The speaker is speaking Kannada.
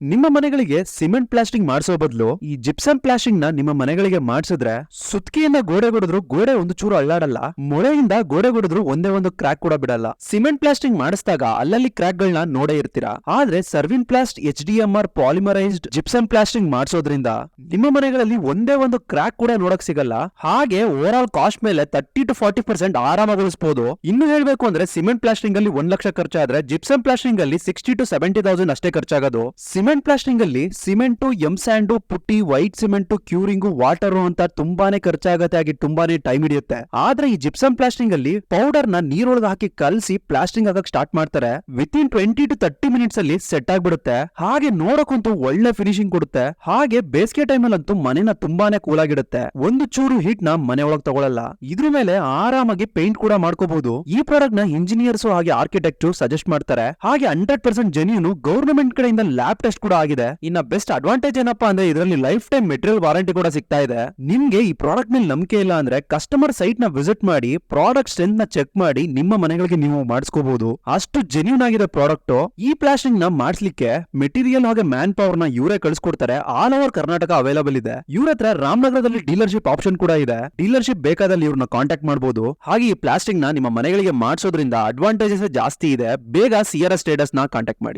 ನಿಮ್ಮ ಮನೆಗಳಿಗೆ ಸಿಮೆಂಟ್ ಪ್ಲಾಸ್ಟಿಂಗ್ ಮಾಡಿಸೋ ಬದಲು ಈ ಜಿಪ್ಸಮ್ ಪ್ಲಾಸ್ಟಿಂಗ್ ನ ನಿಮ್ಮ ಮನೆಗಳಿಗೆ ಮಾಡಿಸಿದ್ರೆ ಸುತ್ತಿಗೆಯಿಂದ ಗೋಡೆ ಹೊಡೆದ್ರು ಗೋಡೆ ಒಂದು ಚೂರು ಅಳ್ಳಾಡಲ್ಲ, ಮೊಳೆಯಿಂದ ಗೋಡೆ ಹೊಡೆದ್ರು ಒಂದೇ ಒಂದು ಕ್ರ್ಯಾಕ್ ಕೂಡ ಬಿಡಲ್ಲ. ಸಿಮೆಂಟ್ ಪ್ಲಾಸ್ಟಿಂಗ್ ಮಾಡಿಸಿದಾಗ ಅಲ್ಲಲ್ಲಿ ಕ್ರ್ಯಾಕ್ ಗಳನ್ನ ನೋಡೇ ಇರ್ತೀರಾ. ಆದ್ರೆ Sarvin ಪ್ಲಾಸ್ಟ್ HDMR polymerised gypsum plastering ಮಾಡಿಸೋದ್ರಿಂದ ನಿಮ್ಮ ಮನೆಗಳಲ್ಲಿ ಒಂದೇ ಒಂದು ಕ್ರ್ಯಾಕ್ ಕೂಡ ನೋಡಕ್ ಸಿಗಲ್ಲ. ಹಾಗೆ ಓವರ್ ಆಲ್ ಕಾಸ್ಟ್ ಮೇಲೆ 30 to 40% ಆರಾಮಾಗಿ ಉಳಿಸಬಹುದು. ಇನ್ನು ಹೇಳ್ಬೇಕು ಅಂದ್ರೆ ಸಿಮೆಂಟ್ ಪ್ಲಾಸ್ಟಿಂಗ್ ಅಲ್ಲಿ 1 ಲಕ್ಷ ಖರ್ಚಾದ್ರೆ ಜಿಪ್ಸಮ್ ಪ್ಲಾಸ್ಟಿಂಗ್ ಅಲ್ಲಿ 60 to 70,000 ಅಷ್ಟೇ ಖರ್ಚಾಗೋದು. ಸಿಮೆಂಟ್ ಪ್ಲಾಸ್ಟಿಂಗ್ ಅಲ್ಲಿ ಸಿಮೆಂಟ್, ಎಂ ಸ್ಯಾಂಡ್, ಪುಟ್ಟಿ, ವೈಟ್ ಸಿಮೆಂಟ್, ಕ್ಯೂರಿಂಗ್, ವಾಟರ್ ಅಂತ ತುಂಬಾನೇ ಖರ್ಚಾಗತ್ತೆ, ಆಗಿ ತುಂಬಾನೇ ಟೈಮ್ ಹಿಡಿಯುತ್ತೆ. ಆದ್ರೆ ಈ ಜಿಪ್ಸಮ್ ಪ್ಲಾಸ್ಟಿಂಗ್ ಅಲ್ಲಿ ಪೌಡರ್ ನ ನೀರೊಳಗೆ ಹಾಕಿ ಕಲಸಿ ಪ್ಲಾಸ್ಟಿಂಗ್ ಆಗಕ್ ಸ್ಟಾರ್ಟ್ ಮಾಡ್ತಾರೆ. ವಿತಿನ್ 20 to 30 ಮಿನಿಟ್ಸ್ ಅಲ್ಲಿ ಸೆಟ್ ಆಗ್ಬಿಡುತ್ತೆ. ಹಾಗೆ ನೋಡಕ್ಕಂತೂ ಒಳ್ಳೆ ಫಿನಿಶಿಂಗ್ ಕೊಡುತ್ತೆ. ಹಾಗೆ ಬೇಸಿಗೆ ಟೈಮ್ ಅಲ್ಲಂತೂ ಮನೆನ ತುಂಬಾನೇ ಕೂಲ್ ಆಗಿಡುತ್ತೆ. ಒಂದು ಚೂರು ಹೀಟ್ ನ ಮನೆ ಒಳಗ್ ತಗೊಳಲ್ಲ. ಇದ್ರ ಮೇಲೆ ಆರಾಮಾಗಿ ಪೇಂಟ್ ಕೂಡ ಮಾಡ್ಕೋಬಹುದು. ಈ ಪ್ರಾಡಕ್ಟ್ ನ ಇಂಜಿನಿಯರ್ಸ್ ಹಾಗೆ ಆರ್ಕಿಟೆಕ್ಟ್ ಸಜೆಸ್ಟ್ ಮಾಡ್ತಾರೆ. ಹಾಗೆ 100% ಜೆನ್ಯೂನ್ ಗವರ್ನಮೆಂಟ್ ಕಡೆಯಿಂದ ಲ್ಯಾಬ್ ಟೆಸ್ಟ್ ಕೂಡ ಆಗಿದೆ. ಇನ್ನ ಬೆಸ್ಟ್ ಅಡ್ವಾಂಟೇಜ್ ಏನಪ್ಪಾ ಅಂದ್ರೆ ಇದರಲ್ಲಿ ಲೈಫ್ ಟೈಮ್ ಮೆಟೀರಿಯಲ್ ವಾರಂಟಿ ಕೂಡ ಸಿಗ್ತಾ ಇದೆ. ನಿಮ್ಗೆ ಈ ಪ್ರಾಡಕ್ಟ್ ಮೇಲೆ ನಂಬಿಕೆ ಇಲ್ಲ ಅಂದ್ರೆ ಕಸ್ಟಮರ್ ಸೈಟ್ ನ ವಿಸಿಟ್ ಮಾಡಿ ಪ್ರಾಡಕ್ಟ್ ಸ್ಟ್ರೆಂತ್ ನ ಚೆಕ್ ಮಾಡಿ ನಿಮ್ಮ ಮನೆಗಳಿಗೆ ನೀವು ಮಾಡಿಸ್ಕೋಬಹುದು. ಅಷ್ಟು ಜೆನ್ಯೂನ್ ಆಗಿದೆ ಪ್ರಾಡಕ್ಟ್. ಈ ಪ್ಲಾಸ್ಟಿಂಗ್ ನ ಮಾಡಿಸ್ಲಿಕ್ಕೆ ಮೆಟೀರಿಯಲ್ ಹಾಗೆ ಮ್ಯಾನ್ ಪವರ್ ನ ಇವರೇ ಕಳಿಸ್ಕೊಡ್ತಾರೆ. ಆಲ್ ಓವರ್ ಕರ್ನಾಟಕ ಅವೈಲೇಬಲ್ ಇದೆ. ಇವ್ರ ಹತ್ರ ರಾಮನಗರದಲ್ಲಿ ಡೀಲರ್ಶಿಪ್ ಆಪ್ಷನ್ ಕೂಡ ಇದೆ. ಡೀಲರ್ಶಿಪ್ ಬೇಕಾದಲ್ಲಿ ಇವ್ರನ್ನ ಕಾಂಟ್ಯಾಕ್ಟ್ ಮಾಡಬಹುದು. ಹಾಗೆ ಈ ಪ್ಲಾಸ್ಟಿಂಗ್ ನ ನಿಮ್ಮ ಮನೆಗಳಿಗೆ ಮಾಡಿಸೋದ್ರಿಂದ ಅಡ್ವಾಂಟೇಜಸ್ ಜಾಸ್ತಿ ಇದೆ. ಬೇಗ CRS ಟ್ರೇಡರ್ಸ್ ನ ಕಾಂಟ್ಯಾಕ್ಟ್ ಮಾಡಿ.